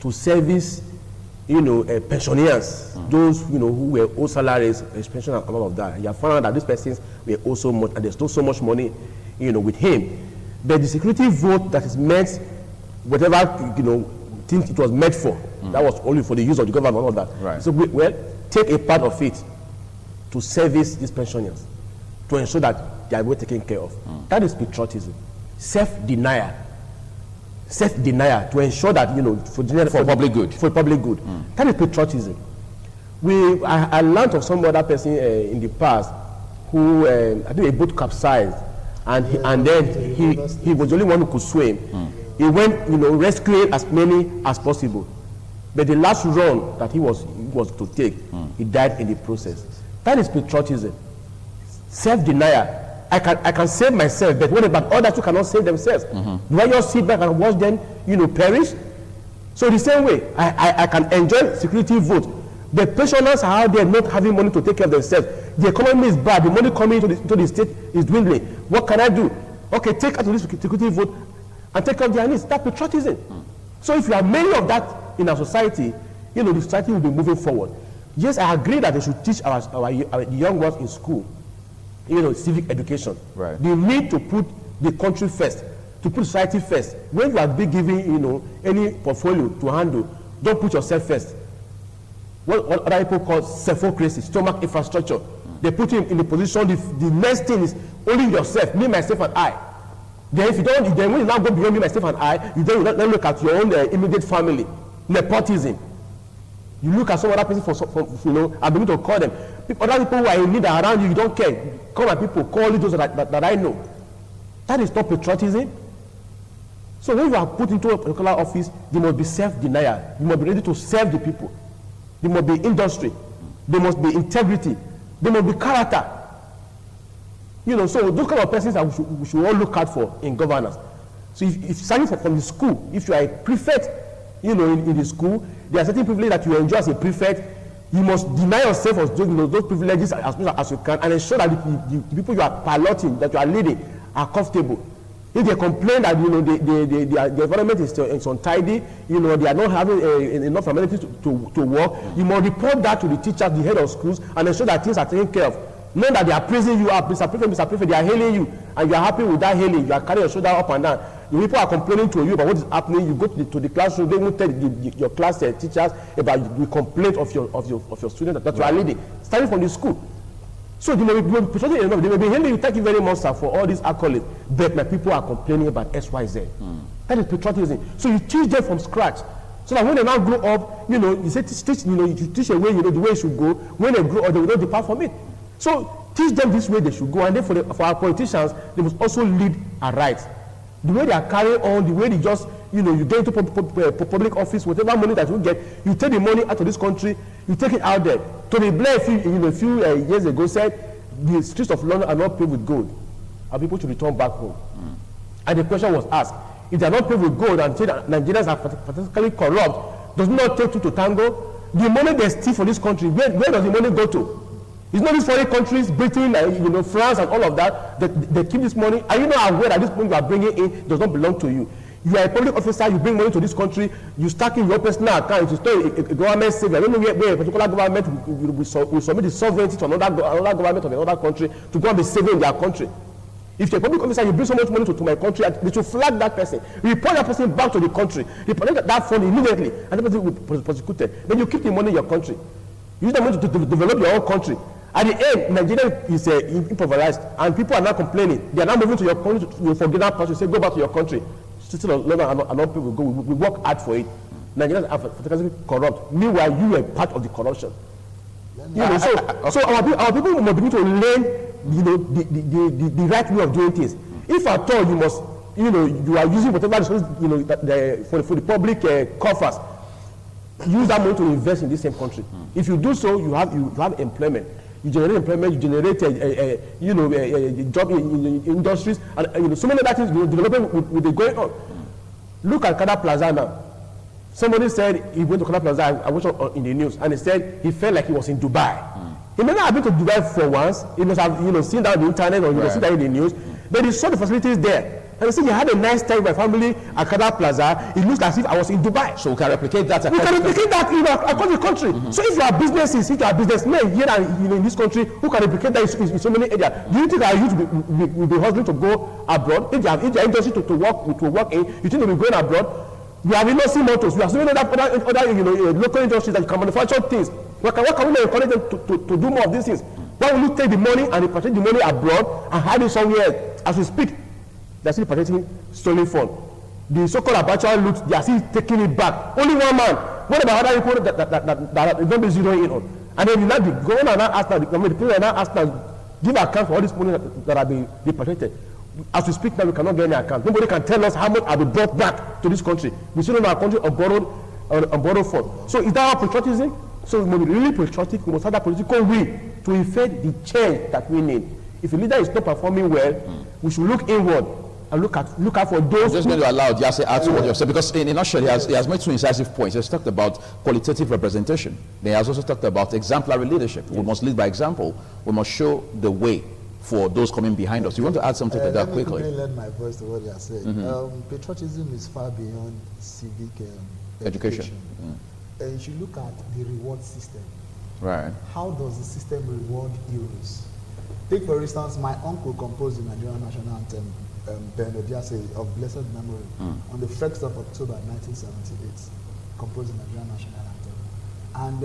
to service, pensioners, those who were owed salaries, pension and all of that. You have found out that these persons were also much, and there's still so much money, with him. But the security vote that is meant, whatever think it was meant for, that was only for the use of the government and all that. Right. So take a part of it to service these pensioners, to ensure that they are well taken care of. That is patriotism, self-denial to ensure that for public good. For public good, that is patriotism. I learned of some other person in the past who I think a boat capsized, and then he was the only one who could swim. He went rescuing as many as possible, but the last run that he was to take, he died in the process. That is patriotism, self-denial. I can save myself, but what about others who cannot save themselves? Do I just sit back and watch them, perish? So the same way, I can enjoy security vote, but pensioners are out there not having money to take care of themselves. The economy is bad. The money coming into the state is dwindling. What can I do? Okay, take out this security vote and take care of their needs. That's patriotism. So if you have many of that in our society, the society will be moving forward. Yes, I agree that they should teach our young ones in school, civic education. Right. They need to put the country first, to put society first. When you are giving, any portfolio to handle, don't put yourself first. What other people call self-ocracy, stomach infrastructure. They put him in the position, the next thing is only yourself, me, myself, and I. Then if you don't, then when you now go beyond me, myself, and I, you then look at your own immediate family. Nepotism. You look at some other person and begin to call them. Other people who are in need are around you, you don't care. Call my people, call those that I know. That is not patriotism. So when you are put into a particular office, there must be self-denial. You must be ready to serve the people. There must be industry. There must be integrity. There must be character. So those kind of persons that we should all look out for in governance. So if starting from the school, if you are a prefect, in the school, there are certain privileges that you enjoy as a prefect. You must deny yourself of those privileges as much as you can, and ensure that the people you are piloting, that you are leading, are comfortable. If they complain that the environment is untidy, they are not having enough amenities to work, you must report that to the teachers, the head of schools, and ensure that things are taken care of. Not that they are praising you up, Mr. Prefect, they are hailing you, and you are happy with that hailing. You are carrying your shoulder up and down. The people are complaining to you about what is happening. You go to the classroom, they will tell your class teachers about the complaint of your student that you are leading, starting from the school. So they may be hailing you, thank you very much, sir, for all these accolades, but my people are complaining about XYZ. That is patriotism. So you teach them from scratch. So that when they now grow up, you say teach you teach a way, the way it should go. When they grow up, they will not depart from it. So teach them this way they should go, and then for our politicians, they must also lead aright. The way they are carrying on, the way they just, you get into public office, whatever money that you get, you take the money out of this country, you take it out there. Tony Blair, a few years ago, said the streets of London are not paved with gold, and people should return back home. And the question was asked, if they are not paved with gold and say that Nigerians are particularly corrupt, does not take two to tango? The money they steal from this country, where does the money go to? It's not these foreign countries, Britain, France, and all of that, they keep this money. Are you not aware that this money you are bringing in does not belong to you? You are a public officer, you bring money to this country, you stack in your personal account, you store a government saving. I don't know where a particular government will submit the sovereignty to another government of another country to go and be saving in their country. If you're a public officer, you bring so much money to my country, they should flag that person, report that person back to the country, report that fund immediately, and the person will be prosecuted. Then you keep the money in your country. Use the money to develop your own country. At the end, Nigeria is impoverished, and people are now complaining. They are now moving to your country to forget that person. Say, go back to your country. Still, London and not people go. We work hard for it. Nigerians are particularly corrupt. Meanwhile, you are part of the corruption. So our people will begin to learn the right way of doing things. If at all you must, you are using whatever resources, for the public coffers, use that money to invest in this same country. If you do so, you have employment. You generate employment. You generate job in industries, and so many other things. Development will be going on. Look at Kada Plaza now. Somebody said he went to Kada Plaza. I watched in the news, and he said he felt like he was in Dubai. He may not have been to Dubai for once. He must have seen that on the internet or seen that in the news. But he saw the facilities there. And he said he had a nice time with my family at Kada Plaza. It looks as if I was in Dubai. So we can replicate that. We can replicate that across the country. So if you are businesses, if you are businessmen here and in this country who can replicate that in so many areas, do you think our youth will be hustling to go abroad? If they are industry to work in, you think they will be going abroad? We have seen motors. We have so many other local industries that can manufacture things. What can we encourage them to do more of these things? Why will you take the money and repatriate the money abroad and hide it somewhere else? As we speak, they're still repatriating stolen funds. The so-called Abacha loot, they are still taking it back. Only one man. What about other people that don't be zeroing in on? And then the governor now asked the president now asked give account for all this money that are being repatriated. As we speak now, we cannot get any account. Nobody can tell us how much have been brought back to this country. We still in our country on borrowed funds. So is that our patriotism? So we must be really patriotic. We must have that political will to effect the change that we need. If a leader is not performing well, we should look inward and look out for those. I'm just going to allow Jase to add to what you have said, because in a nutshell, he has made two incisive points. He has talked about qualitative representation. He has also talked about exemplary leadership. Yes. We must lead by example. We must show the way for those coming behind us. You want to add something to that quickly? Let me lend my voice to what you are saying. Patriotism is far beyond civic education. You should look at the reward system. Right. How does the system reward heroes? Take, for instance, my uncle composed the Nigerian national anthem, Bernard Jase of blessed memory, on the 1st of October 1978, composed the Nigerian national anthem. And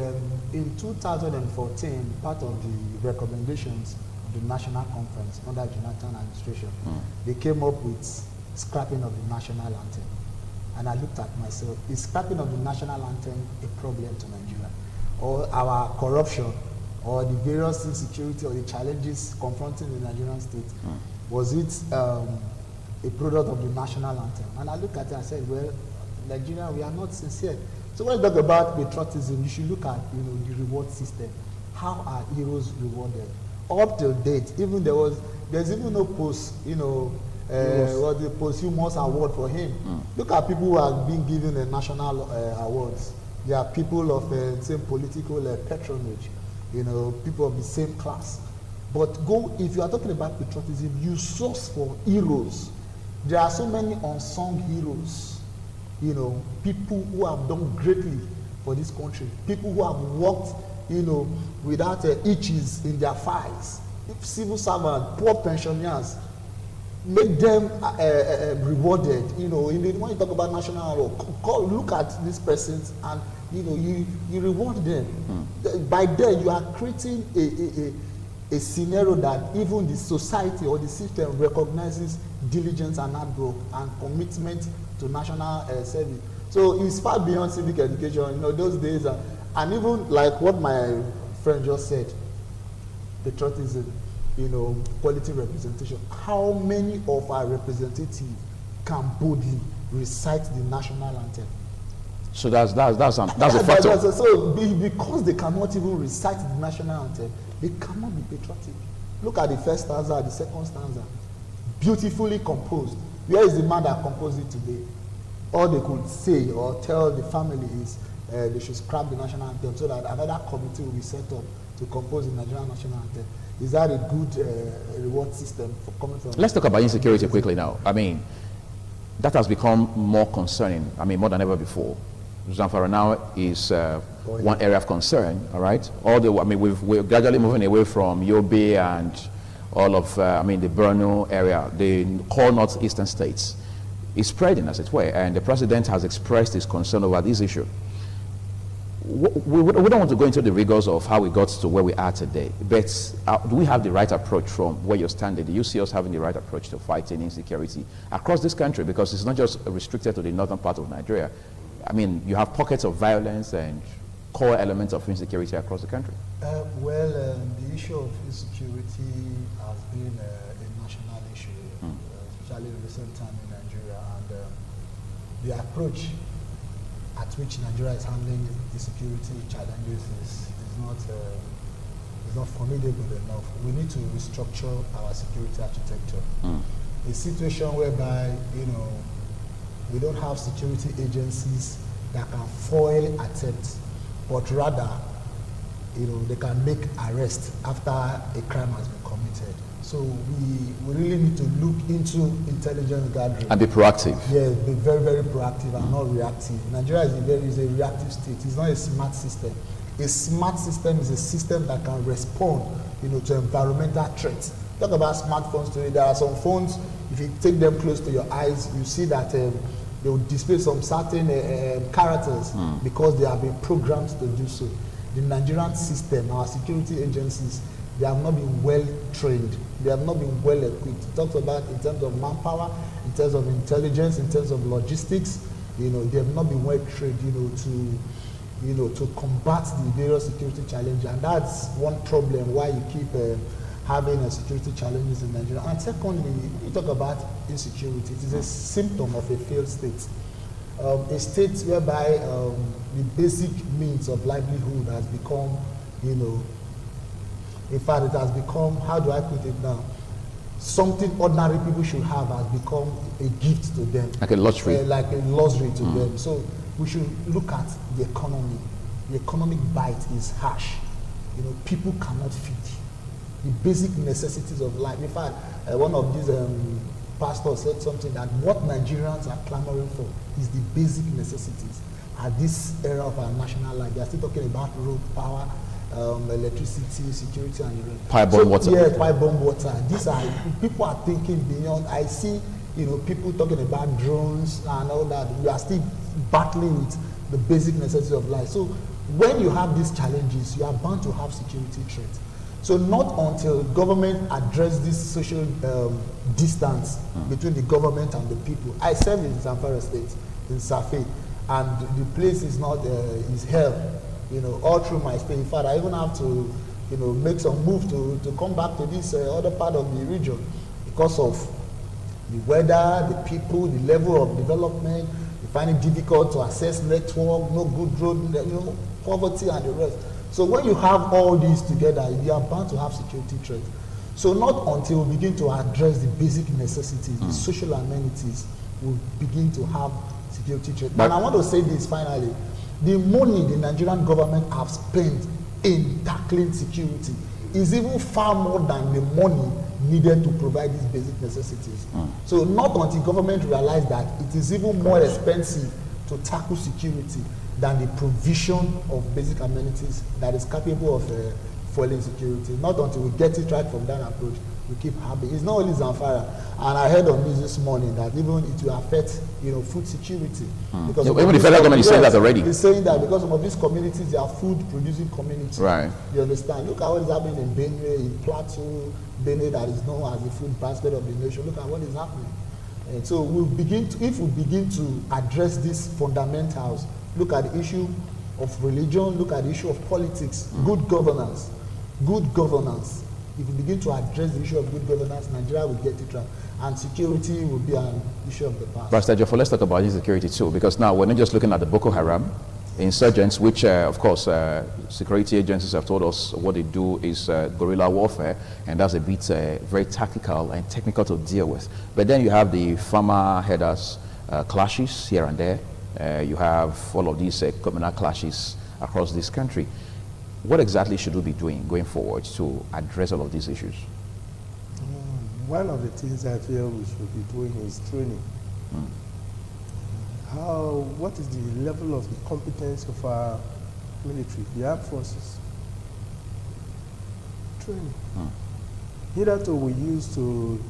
in 2014, part of the recommendations of the National Conference under Jonathan administration, they came up with scrapping of the national anthem. And I looked at myself, is scrapping of the national anthem a problem to Nigeria? Or our corruption, or the various insecurity or the challenges confronting the Nigerian state, was it a product of the national anthem? And I looked at it and said, well, Nigeria, we are not sincere. So when you talk about patriotism, you should look at the reward system. How are heroes rewarded? Up till date, even there's even no post, what the posthumous award for him. Look at people who are being given the national awards. They are people of the same political patronage, people of the same class. But if you are talking about patriotism, you source for heroes. There are so many unsung heroes, people who have done greatly for this country, people who have worked, without itches in their thighs, civil servants, poor pensioners. Make them rewarded. When you talk about national award, look at these persons and you reward them. By then you are creating a scenario that even the society or the system recognizes diligence and hard work and commitment to national service. So it's far beyond civic education. Those days, and even like what my friend just said, patriotism. Quality representation. How many of our representatives can boldly recite the national anthem? So that's a factor. So because they cannot even recite the national anthem, they cannot be patriotic. Look at the first stanza, the second stanza, beautifully composed. Where is the man that composed it today? All they could say or tell the family is they should scrap the national anthem so that another committee will be set up to compose the Nigerian national anthem. Is that a good reward system for coming from? Let's talk about insecurity quickly now. I mean, that has become more concerning, more than ever before. Zamfara now is one area of concern, all right? We're gradually moving away from Yobe and all of, the Borno area, the core northeastern states. It's spreading, as it were, and the president has expressed his concern over this issue. We don't want to go into the rigors of how we got to where we are today, but do we have the right approach from where you're standing? Do you see us having the right approach to fighting insecurity across this country? Because it's not just restricted to the northern part of Nigeria. You have pockets of violence and core elements of insecurity across the country. The issue of insecurity has been a national issue, especially in recent time in Nigeria, and the approach at which Nigeria is handling the security challenges is not formidable enough. We need to restructure our security architecture. A situation whereby, we don't have security agencies that can foil attempts, but rather, they can make arrests after a crime has been committed. So we really need to look into intelligence gathering. And be proactive. Yeah, be very, very proactive and not reactive. Nigeria is a reactive state. It's not a smart system. A smart system is a system that can respond, to environmental threats. Talk about smartphones today. There are some phones, if you take them close to your eyes, you see that they will display some certain characters because they have been programmed to do so. The Nigerian system, our security agencies, they have not been well trained. They have not been well equipped. It talks about in terms of manpower, in terms of intelligence, in terms of logistics. They have not been well trained, to combat the various security challenges, and that's one problem why you keep having security challenges in Nigeria. And secondly, you talk about insecurity. It is a symptom of a failed state. A state whereby the basic means of livelihood has become, in fact, it has become, how do I put it now? Something ordinary people should have has become a gift to them. Like a luxury. Like a luxury to them. So we should look at the economy. The economic bite is harsh. People cannot feed. The basic necessities of life. In fact, one of these pastors said something that what Nigerians are clamoring for is the basic necessities. At this era of our national life, they are still talking about road, power, electricity, security, and the rest. Pipe-borne water. Yeah, pipe-borne water. These are, people are thinking beyond. I see, people talking about drones and all that. We are still battling with the basic necessities of life. So when you have these challenges, you are bound to have security threats. So not until government address this social distance between the government and the people. I serve in Zamfara State, in Safi, and the place is not, is hell, all through my stay. In fact, I even have to, make some move to come back to this other part of the region because of the weather, the people, the level of development. You find it difficult to access network, no good road, poverty and the rest. So when you have all these together, you are bound to have security threats. So not until we begin to address the basic necessities, the social amenities, we begin to have security threats. And I want to say this finally. The money the Nigerian government have spent in tackling security is even far more than the money needed to provide these basic necessities. So not until government realize that it is even more expensive to tackle security than the provision of basic amenities that is capable of foiling security. Not until we get it right from that approach, we keep having. It's not only Zamfara, and I heard on news this morning that even it will affect, food security. Because even the federal government is saying that already. It's saying that because some of these communities, they are food-producing communities. Right. You understand? Look at what is happening in Benue, in Plateau, Benue that is known as the food basket of the nation. Look at what is happening. And so if we begin to address these fundamentals, look at the issue of religion, look at the issue of politics, good governance. If we begin to address the issue of good governance, Nigeria will get it right. And security will be an issue of the past. Pastor Jofo, let's talk about insecurity too, because now we're not just looking at the Boko Haram insurgents, which of course security agencies have told us what they do is guerrilla warfare, and that's a bit very tactical and technical to deal with. But then you have the farmer headers clashes here and there. You have all of these communal clashes across this country. What exactly should we be doing going forward to address all of these issues? One of the things I feel we should be doing is training. What is the level of the competence of our military, the armed forces? Training. Hitherto we used to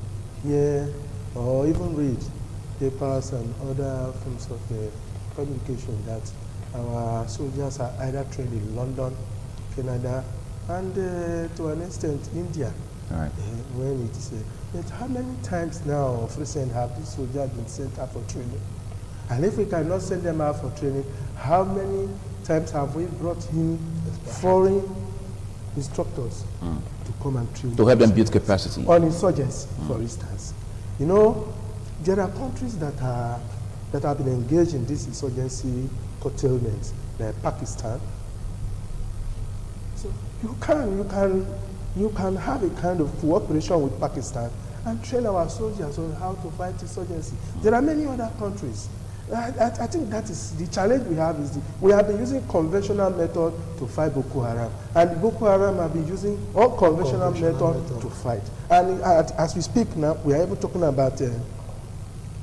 hear or even read papers and other forms of communication that our soldiers are either trained in London, Canada, and to an extent India. Right. When it is, but how many times now of recent have these soldiers been sent out for training? And if we cannot send them out for training, how many times have we brought in foreign instructors to come and train. To help them build capacity. On insurgency, for instance. You know, there are countries that have been engaged in this insurgency curtailment, like Pakistan. So you can have a kind of cooperation with Pakistan and train our soldiers on how to fight insurgency. There are many other countries. I think that is the challenge we have. We have been using conventional method to fight Boko Haram, and Boko Haram have been using unconventional method to fight. And as we speak now, we are even talking about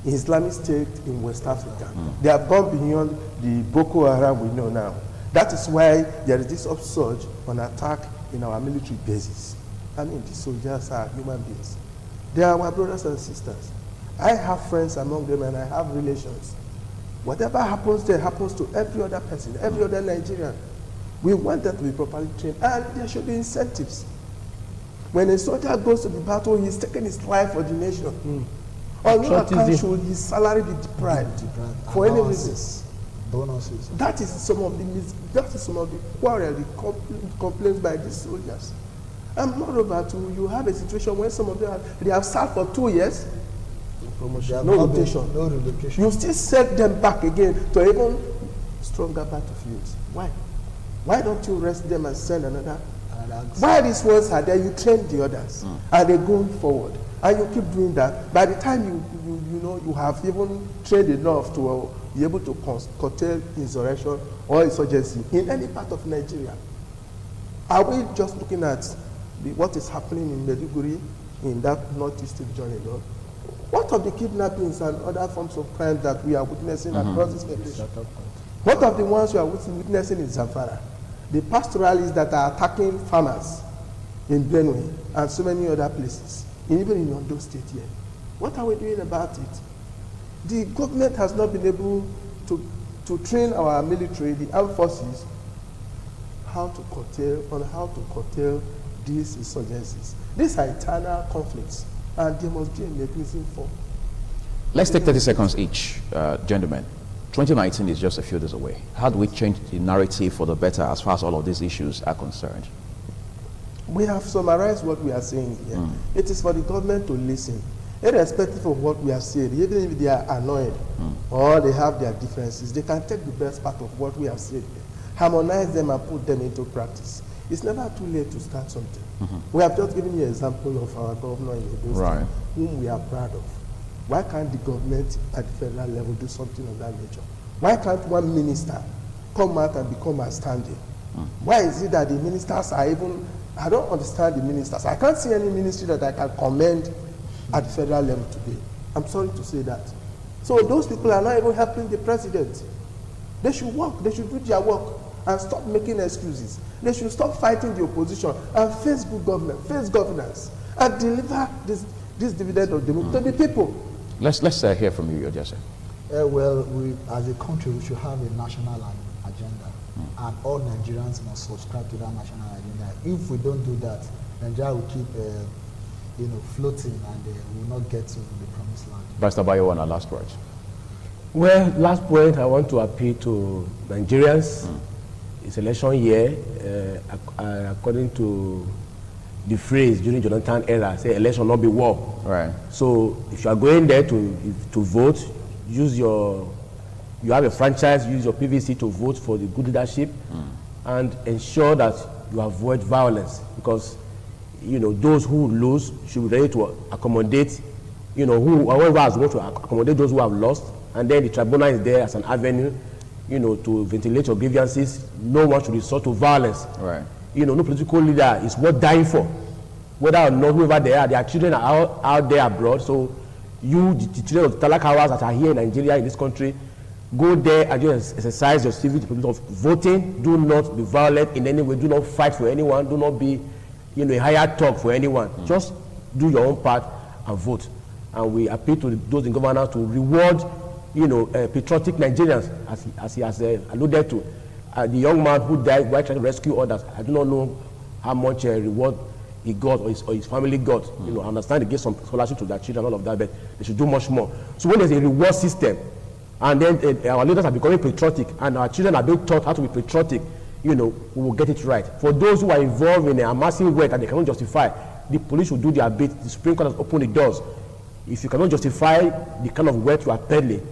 Islamic State in West Africa. They have gone beyond the Boko Haram we know now. That is why there is this upsurge on attack in our military bases. I mean, these soldiers are human beings. They are our brothers and sisters. I have friends among them and I have relations. Whatever happens there happens to every other person, every other Nigerian. We want them to be properly trained, and there should be incentives. When a soldier goes to the battle, he's taking his life for the nation. On no account should his salary be deprived for any reason. Bonuses. That is some of the quarrel, the complaints by these soldiers. And moreover, you have a situation where some of them they have served for 2 years. No rotation. No relocation. You still set them back again to even stronger battlefields. Why? Why don't you rest them and send another? While these ones are there, you train the others, and they're going forward, and you keep doing that. By the time you have even trained enough to be able to curtail insurrection or insurgency in any part of Nigeria. Are we just looking at what is happening in Maiduguri, in that northeast region alone? What of the kidnappings and other forms of crime that we are witnessing across this federation? What of the ones we are witnessing in Zamfara? The pastoralists that are attacking farmers in Benue and so many other places, even in Ondo State here. What are we doing about it? The government has not been able to train our military, the armed forces, how to curtail these insurgencies. These are eternal conflicts, and there must be a mechanism for. Let's take 30 seconds each, gentlemen. 2019 is just a few days away. How do we change the narrative for the better as far as all of these issues are concerned? We have summarized what we are saying here. It is for the government to listen, irrespective of what we are saying. Even if they are annoyed or they have their differences, they can take the best part of what we have said here, harmonize them and put them into practice. It's never too late to start something. We have just given you an example of our governor in Ondo State, whom we are proud of. Why can't the government at the federal level do something of that nature? Why can't one minister come out and become outstanding? Why is it that the ministers are even, I don't understand the ministers. I can't see any ministry that I can commend at the federal level today. I'm sorry to say that. So those people are not even helping the president. They should work, they should do their work and stop making excuses. They should stop fighting the opposition and face good government, face governance, and deliver this dividend of democracy to the people. Let's hear from you, Jesse. Well, as a country, we should have a national agenda, and all Nigerians must subscribe to that national agenda. If we don't do that, Nigeria will keep, floating, and we will not get to the promised land. Pastor Bayo, last words. Well, last point, I want to appeal to Nigerians. It's election year, according to the phrase during Jonathan era, say election not be war. Right. So if you are going there to vote, you have a franchise, use your PVC to vote for the good leadership, and ensure that you avoid violence, because those who lose should be ready to accommodate, whoever has won to accommodate those who have lost, and then the tribunal is there as an avenue, to ventilate your grievances. No one should resort to violence. Right. No political leader is worth dying for, whether or not whoever they are. Their children are out there abroad. So the children of Talakawas that are here in Nigeria, in this country, go there and just exercise your civic duty of voting. Do not be violent in any way. Do not fight for anyone. Do not be, a higher talk for anyone. Just do your own part and vote. And we appeal to those in governance to reward, patriotic Nigerians, as he has alluded to. The young man who died while trying to rescue others, I do not know how much reward he got or his family got. I understand they gave some scholarship to their children, all of that, but they should do much more. So when there's a reward system, and then our leaders are becoming patriotic, and our children are being taught how to be patriotic, we will get it right. For those who are involved in amassing wealth and they cannot justify, the police will do their bit. The Supreme Court has opened the doors. If you cannot justify the kind of wealth you are peddling,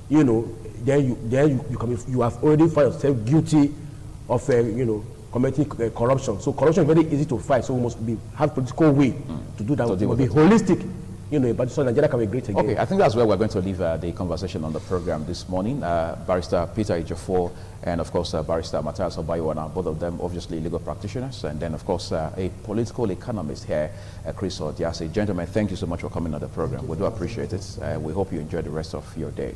then you have already found yourself guilty of committing corruption. So corruption is very easy to fight. So we must have political way to do that. So we must be holistic. But so Nigeria can be great again. Okay, I think that's where we're going to leave the conversation on the program this morning. Barrister Peter Ejiofor and, of course, Barrister Matthias Obayiwana, both of them obviously legal practitioners, and then, of course, a political economist here, Chris Odiase. Gentlemen, thank you so much for coming on the program. We do appreciate it. We hope you enjoy the rest of your day.